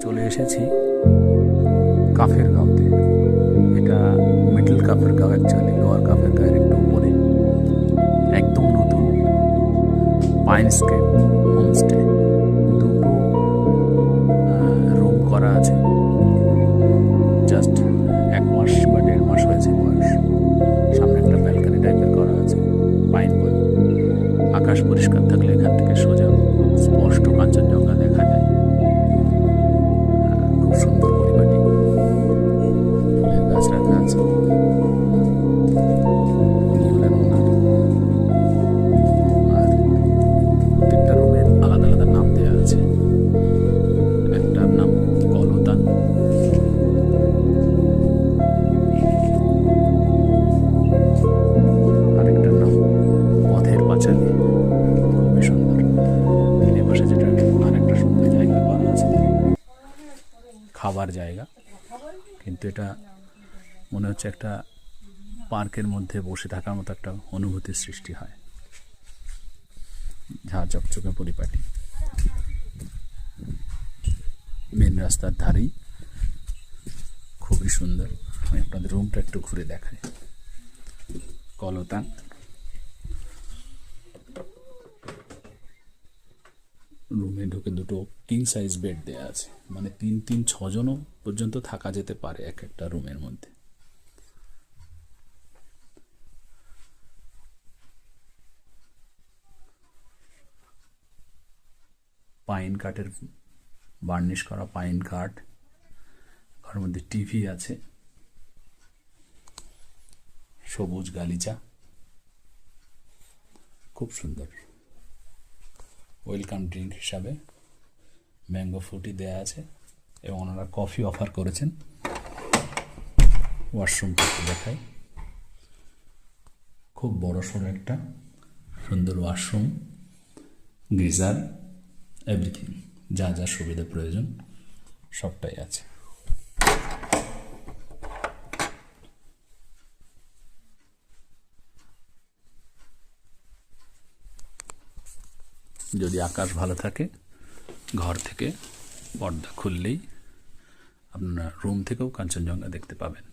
চলে এসেছি কাফের গাঁওতে। এটা মিডল কাফের গাঁও, অ্যাকচুয়ালি লোয়ার কাফের গাঁয়ের একটু উপরে, একদম নতুন পাইনস্কেপ হোমস্টে। দুটো রুম করা আছে, জাস্ট 1 মাস বা 1.5 মাস হয়েছে বয়স। সামনে একটা ব্যালকনি টাইপের করা আছে, পাইন বন। আকাশ পরিষ্কার থাকলে এখান থেকে সোজা স্পষ্ট কাঞ্চনজঙ্ঘা দেখা যায়। খুব সুন্দর পরিপাটি, ফুলের গাছ রাখা আছে। ইনি হলেন ওনার। আর প্রত্যেকটা রুমের আলাদা আলাদা নাম দেওয়া আছে। একটার নাম কলতান, আরেকটার নাম পথের পাঁচালী, খুবই সুন্দর। এপাশে যেটা আরেকটা সুন্দর জায়গা করা আছে, খাবার জায়গা, কিন্তু এটা মনে হচ্ছে একটা পার্কের মধ্যে বসে থাকার মতো একটা অনুভূতির সৃষ্টি হয়। ঝাঁ চকচকে পরিপাটি, মেন রাস্তার ধারেই, খুবই সুন্দর। আমি আপনাদের রুমটা একটু ঘুরে দেখাই। কলতান, রুমে ঢুকে দুটো কিং সাইজ বেড দেওয়া আছে, মানে 3-6 জনও পর্যন্ত থাকা যেতে পারে এক একটা রুমের মধ্যে। পাইন কাঠের বার্নিশ করা পাইন কাঠ, ঘরের মধ্যে টিভি আছে, সবুজ গালিচা, খুব সুন্দর। ওয়েলকাম ড্রিঙ্ক হিসাবে ম্যাঙ্গো ফ্রুটি দেয়া আছে, এবং ওনারা কফি অফার করেছেন। ওয়াশরুমটা একটু দেখাই, খুব বড় সড়ো একটা সুন্দর ওয়াশরুম, গিজার, এভরিথিং, যা যা সুবিধা প্রয়োজন সবটাই আছে। যদি আকাশ ভালো থাকে, ঘর থেকে পর্দা খুললেই আপনারা রুম থেকেও কাঞ্চনজঙ্ঘা দেখতে পাবেন।